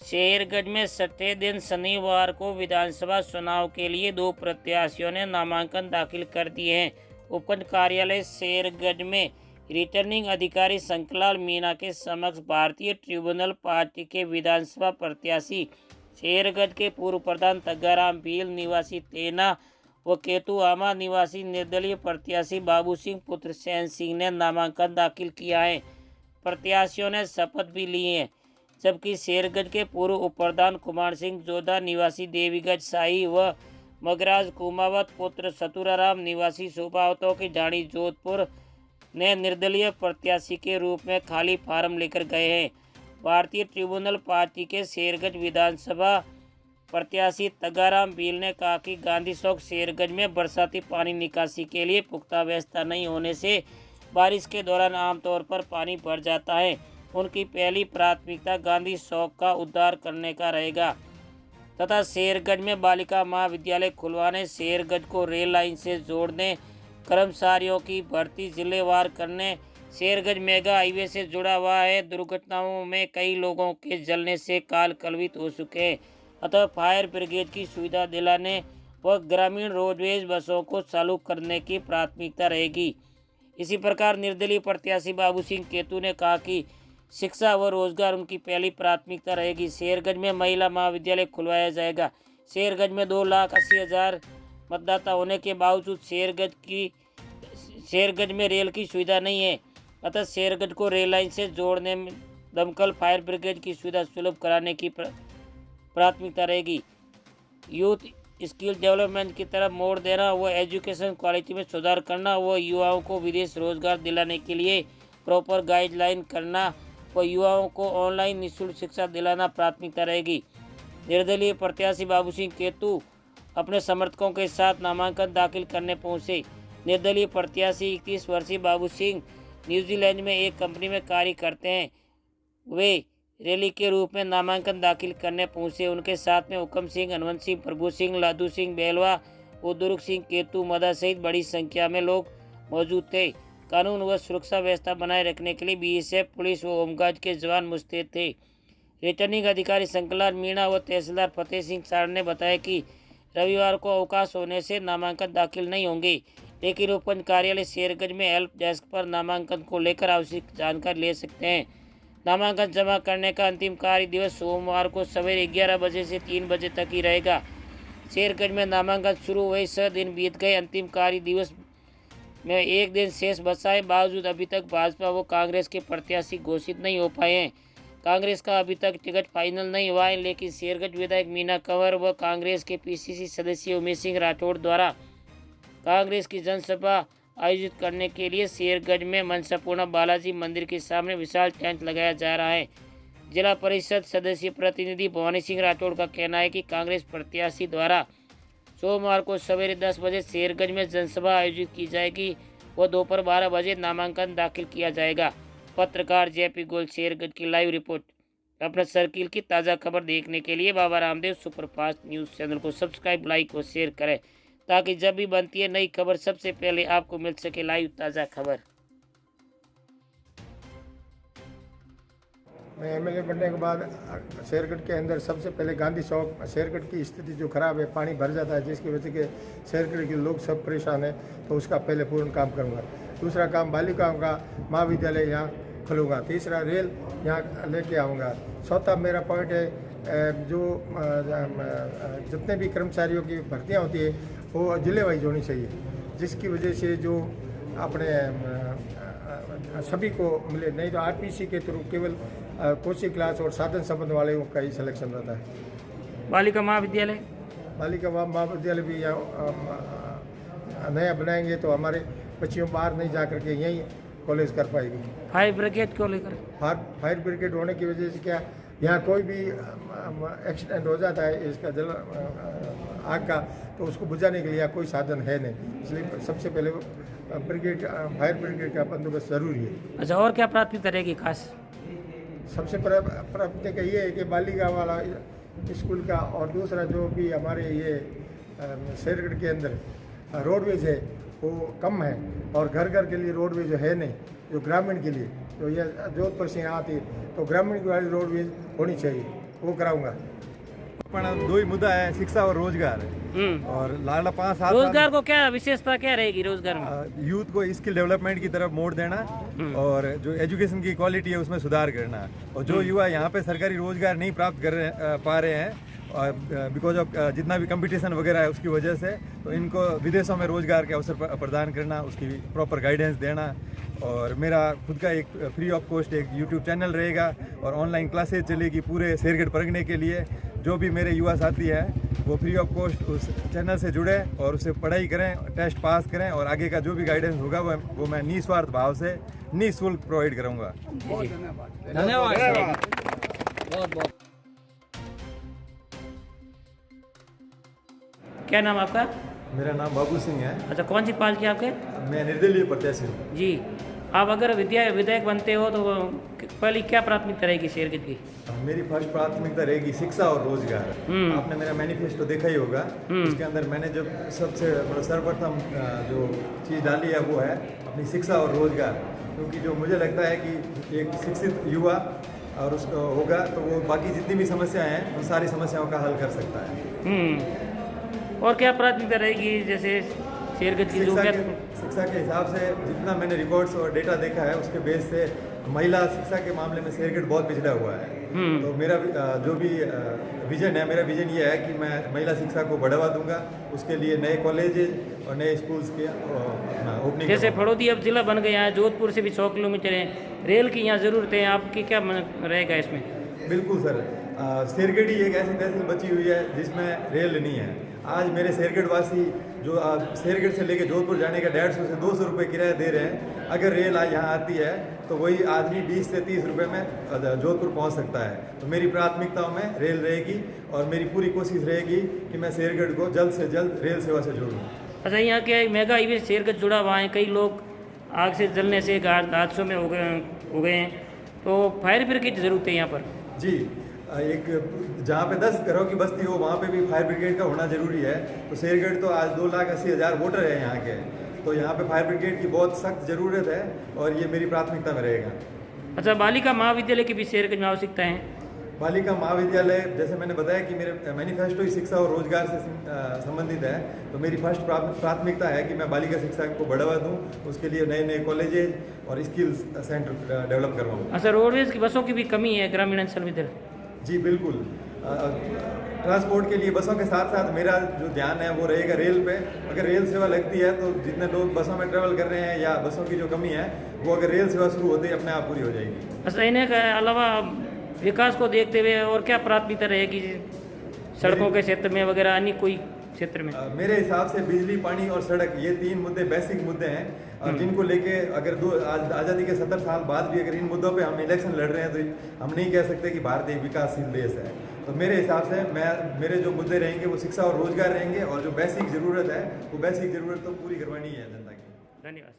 शेरगंज में छठे दिन शनिवार को विधानसभा चुनाव के लिए 2 प्रत्याशियों ने नामांकन दाखिल कर दिए हैं। उपखंड कार्यालय शेरगंज में रिटर्निंग अधिकारी शंकरलाल मीणा के समक्ष भारतीय ट्रिब्यूनल पार्टी के विधानसभा प्रत्याशी शेरगंज के पूर्व प्रधान तग्गाराम भील निवासी तेना व केतुआमा निवासी निर्दलीय प्रत्याशी बाबू सिंह पुत्र सैन सिंह ने नामांकन दाखिल किया है। प्रत्याशियों ने शपथ भी ली है, जबकि शेरगंज के पूर्व उप प्रधान कुमार सिंह जोधा निवासी देवीगंज शाही व मगराज कुमावत पुत्र सतुराराम निवासी शोभावतों की ढाणी जोधपुर ने निर्दलीय प्रत्याशी के रूप में खाली फार्म लेकर गए हैं। भारतीय ट्रिब्यूनल पार्टी के शेरगंज विधानसभा प्रत्याशी तग्गाराम भील ने कहा कि गांधी चौक शेरगंज में बरसाती पानी निकासी के लिए पुख्ता व्यवस्था नहीं होने से बारिश के दौरान आमतौर पर पानी भर जाता है। उनकी पहली प्राथमिकता गांधी चौक का उद्धार करने का रहेगा तथा शेरगंज में बालिका महाविद्यालय खुलवाने, शेरगंज को रेल लाइन से जोड़ने, कर्मचारियों की भर्ती जिलेवार करने। शेरगंज मेगा हाईवे से जुड़ा हुआ है। दुर्घटनाओं में कई लोगों के जलने से काल कलवित हो चुके हैं, अतः फायर ब्रिगेड की सुविधा दिलाने व ग्रामीण रोडवेज बसों को चालू करने की प्राथमिकता रहेगी। इसी प्रकार निर्दलीय प्रत्याशी बाबू सिंह केतु ने कहा कि शिक्षा व रोजगार उनकी पहली प्राथमिकता रहेगी। शेरगंज में महिला महाविद्यालय खुलवाया जाएगा। शेरगंज में 2,80,000 मतदाता होने के बावजूद शेरगंज में रेल की सुविधा नहीं है, अतः शेरगंज को रेल लाइन से जोड़ने में दमकल फायर ब्रिगेड की सुविधा सुलभ कराने की प्राथमिकता रहेगी। यूथ स्किल डेवलपमेंट की तरफ मोड़ देना व एजुकेशन क्वालिटी में सुधार करना व युवाओं को विदेश रोजगार दिलाने के लिए प्रॉपर गाइडलाइन करना व युवाओं को ऑनलाइन निःशुल्क शिक्षा दिलाना प्राथमिकता रहेगी। निर्दलीय प्रत्याशी बाबू सिंह केतु अपने समर्थकों के साथ नामांकन दाखिल करने पहुंचे। निर्दलीय प्रत्याशी 31 वर्षीय बाबू सिंह न्यूजीलैंड में एक कंपनी में कार्य करते हैं। वे रैली के रूप में नामांकन दाखिल करने पहुंचे। उनके साथ में हुक्म सिंह, हनुमंत सिंह, प्रभु सिंह, लादू सिंह बेलवा, उदुर्ग सिंह, केतु मदा सहित बड़ी संख्या में लोग मौजूद थे। कानून व सुरक्षा व्यवस्था बनाए रखने के लिए बीएसएफ, पुलिस व होमगार्ड के जवान मुस्तैद थे। रिटर्निंग अधिकारी शंकरलाल मीणा व तहसीलदार फतेह सिंह साड़ ने बताया कि रविवार को अवकाश होने से नामांकन दाखिल नहीं होंगे, लेकिन उपखंड कार्यालय शेरगंज में हेल्प डेस्क पर नामांकन को लेकर आवश्यक जानकारी ले सकते हैं। नामांकन जमा करने का अंतिम कार्य दिवस सोमवार को सवेरे 11 बजे से 3 बजे तक ही रहेगा। शेरगंज में नामांकन शुरू हुए 6 दिन बीत गए। अंतिम कार्य दिवस में 1 दिन शेष बचा है। बावजूद अभी तक भाजपा व कांग्रेस के प्रत्याशी घोषित नहीं हो पाए हैं। कांग्रेस का अभी तक टिकट फाइनल नहीं हुआ है, लेकिन शेरगंज विधायक मीना कंवर व कांग्रेस के पीसीसी सदस्य उमेश सिंह राठौड़ द्वारा कांग्रेस की जनसभा आयोजित करने के लिए शेरगंज में मनसापूर्णा बालाजी मंदिर के सामने विशाल टेंट लगाया जा रहा है। जिला परिषद सदस्य प्रतिनिधि भवानी सिंह राठौड़ का कहना है कि कांग्रेस प्रत्याशी द्वारा सोमवार को सवेरे 10 बजे शेरगंज में जनसभा आयोजित की जाएगी व दोपहर 12 बजे नामांकन दाखिल किया जाएगा। पत्रकार जेपी गोयल, शेरगंज की लाइव रिपोर्ट। अपने सर्किल की ताज़ा खबर देखने के लिए Baba Ramdev superfast news channel को सब्सक्राइब, लाइक और शेयर करें, ताकि जब भी बनती है नई खबर सबसे पहले आपको मिल सके लाइव ताज़ा खबर। मैं एमएलए बनने के बाद शेरगंज के अंदर सबसे पहले गांधी चौक, शेरगंज की स्थिति जो खराब है, पानी भर जाता है, जिसकी वजह से शेरगंज के लोग सब परेशान हैं, तो उसका पहले पूर्ण काम करूँगा। दूसरा काम बालिकाओं का महाविद्यालय यहाँ खोलूँगा। तीसरा रेल यहाँ लेके आऊँगा। चौथा मेरा पॉइंट है जो जितने भी कर्मचारियों की भर्तियाँ होती है वो जिले वाइज होनी चाहिए, जिसकी वजह से जो अपने सभी को मिले। नहीं तो आरपीसी के थ्रू केवल कोचिंग क्लास और साधन संबंध वाले का ही सिलेक्शन रहता है। बालिका महाविद्यालय भी यहाँ नया बनाएंगे तो हमारे बच्चियों बाहर नहीं जा करके यहीं कॉलेज कर पाएगी। फायर ब्रिगेड को लेकर फायर ब्रिगेड होने की वजह से क्या यहाँ कोई भी एक्सीडेंट हो जाता है इसका जल आग का, तो उसको बुझाने के लिए कोई साधन है नहीं, इसलिए सबसे पहले फायर ब्रिगेड का बंदोबस्त जरूरी है। अच्छा, और क्या प्राथमिकता रहेगी खास? सबसे प्राथमिकता ये है कि बालिका वाला स्कूल का, और दूसरा जो भी हमारे ये शेरगंज के अंदर रोडवेज है वो कम है, और घर घर के लिए रोडवेज जो है नहीं, जो ग्रामीण के लिए, तो ये जोधपुर से यहाँ आती है तो ग्रामीण वाली रोडवेज होनी चाहिए। वो कराऊंगा। પણ दो ही मुद्दा है, शिक्षा और रोजगार। और लाडला 5-7 रोजगार को क्या विशेषता क्या रहेगी रोजगार में? यूथ को स्किल डेवलपमेंट की तरफ मोड़ देना और जो एजुकेशन की क्वालिटी है उसमें सुधार करना। और जो युवा यहाँ पे सरकारी रोजगार नहीं प्राप्त पा रहे हैं बिकॉज ऑफ जितना भी कंपटीशन वगैरह है उसकी वजह से, तो इनको विदेशों में रोजगार के अवसर प्रदान करना, उसकी प्रॉपर गाइडेंस देना। और मेरा खुद का एक फ्री ऑफ कॉस्ट एक यूट्यूब चैनल रहेगा और ऑनलाइन क्लासेज चलेगी पूरे शेरगढ़ परगने के लिए। जो भी मेरे युवा साथी हैं वो फ्री ऑफ कॉस्ट उस चैनल से जुड़े और उससे पढ़ाई करें, टेस्ट पास करें और आगे का जो भी गाइडेंस होगा वो मैं निस्वार्थ भाव से निःशुल्क प्रोवाइड करूँगा। धन्यवाद। बहुत बहुत। क्या नाम आपका? मेरा नाम बाबू सिंह है। अच्छा, कौन सी पार्टी आपके? मैं निर्दलीय प्रत्याशी हूँ जी। आप अगर विधायक बनते हो तो पहली क्या प्राथमिकता रहेगी शेरगढ़ की? मेरी फर्स्ट प्राथमिकता रहेगी शिक्षा और रोजगार। आपने मेरा मैनिफेस्टो देखा ही होगा, उसके अंदर मैंने जो सबसे सर्वप्रथम जो चीज़ डाली है वो है अपनी शिक्षा और रोजगार। क्योंकि जो मुझे लगता है कि एक शिक्षित युवा और उसका होगा तो वो बाकी जितनी भी समस्याएं हैं उन सारी समस्याओं का हल कर सकता है। और क्या प्राथमिकता रहेगी जैसे शेरगढ़ की शिक्षा के हिसाब से जितना मैंने रिकॉर्ड्स और डेटा देखा है उसके बेस से महिला शिक्षा के मामले में शेरगढ़ बहुत पिछड़ा हुआ है। तो मेरा जो भी विजन है, मेरा विजन ये है कि मैं महिला शिक्षा को बढ़ावा दूंगा, उसके लिए नए कॉलेजेस और नए स्कूल्स के ओपनिंग। जैसे फड़ौदी अब जिला बन गया है, जोधपुर से भी 100 किलोमीटर है, रेल की यहाँ ज़रूरत है, आपकी क्या रहेगा इसमें? बिल्कुल सर, शेरगढ़ ही एक ऐसी तहसील बची हुई है जिसमें रेल नहीं है। आज मेरे शेरगढ़ वासी जो शेरगढ़ से लेकर जोधपुर जाने का 150 से 200 रुपये किराया दे रहे हैं, अगर रेल आज यहाँ आती है तो वही आदमी 20 से 30 रुपये में जोधपुर पहुँच सकता है। तो मेरी प्राथमिकताओं में रेल रहेगी और मेरी पूरी कोशिश रहेगी कि मैं शेरगढ़ को जल्द से जल्द रेल सेवा से जोड़ूँ। अच्छा, यहाँ के मेगा हाईवे शेरगढ़ जुड़ा हुआ है, कई लोग आग से जलने से हादसों में हो गए हैं, तो फायर ब्रिगेड की ज़रूरत है यहाँ पर? जी, एक जहाँ पे 10 घरों की बस्ती हो वहाँ पे भी फायर ब्रिगेड का होना जरूरी है। तो शेरगढ़ तो आज 2,80,000 वोटर हैं यहाँ के, तो यहाँ पे फायर ब्रिगेड की बहुत सख्त ज़रूरत है और ये मेरी प्राथमिकता में रहेगा। अच्छा, बालिका महाविद्यालय की भी शेरगढ़ में आवश्यकता है? बालिका महाविद्यालय जैसे मैंने बताया कि मेरे मैनिफेस्टो ही शिक्षा और रोजगार से संबंधित है, तो मेरी फर्स्ट प्राथमिकता है कि मैं बालिका शिक्षा को बढ़ावा दूं, उसके लिए नए नए कॉलेजेज और स्किल्स सेंटर डेवलप करवाऊँ। अच्छा, रोडवेज की बसों की भी कमी है ग्रामीण अंचल में इधर? जी बिल्कुल, ट्रांसपोर्ट के लिए बसों के साथ साथ मेरा जो ध्यान है वो रहेगा रेल पे। अगर रेल सेवा लगती है तो जितने लोग बसों में ट्रैवल कर रहे हैं या बसों की जो कमी है वो अगर रेल सेवा शुरू होती है अपने आप पूरी हो जाएगी। अच्छा, इन्हें के अलावा विकास को देखते हुए और क्या प्राथमिकता रहेगी सड़कों के क्षेत्र में वगैरह, अन्य कोई क्षेत्र में? मेरे हिसाब से बिजली, पानी और सड़क, ये 3 मुद्दे बेसिक मुद्दे हैं और जिनको लेके अगर आज़ादी के 70 साल बाद भी अगर इन मुद्दों पे हम इलेक्शन लड़ रहे हैं तो हम नहीं कह सकते कि भारत एक विकासशील देश है। तो मेरे हिसाब से मेरे जो मुद्दे रहेंगे वो शिक्षा और रोजगार रहेंगे और जो बेसिक ज़रूरत है वो बेसिक ज़रूरत तो पूरी करवानी है जनता की। धन्यवाद।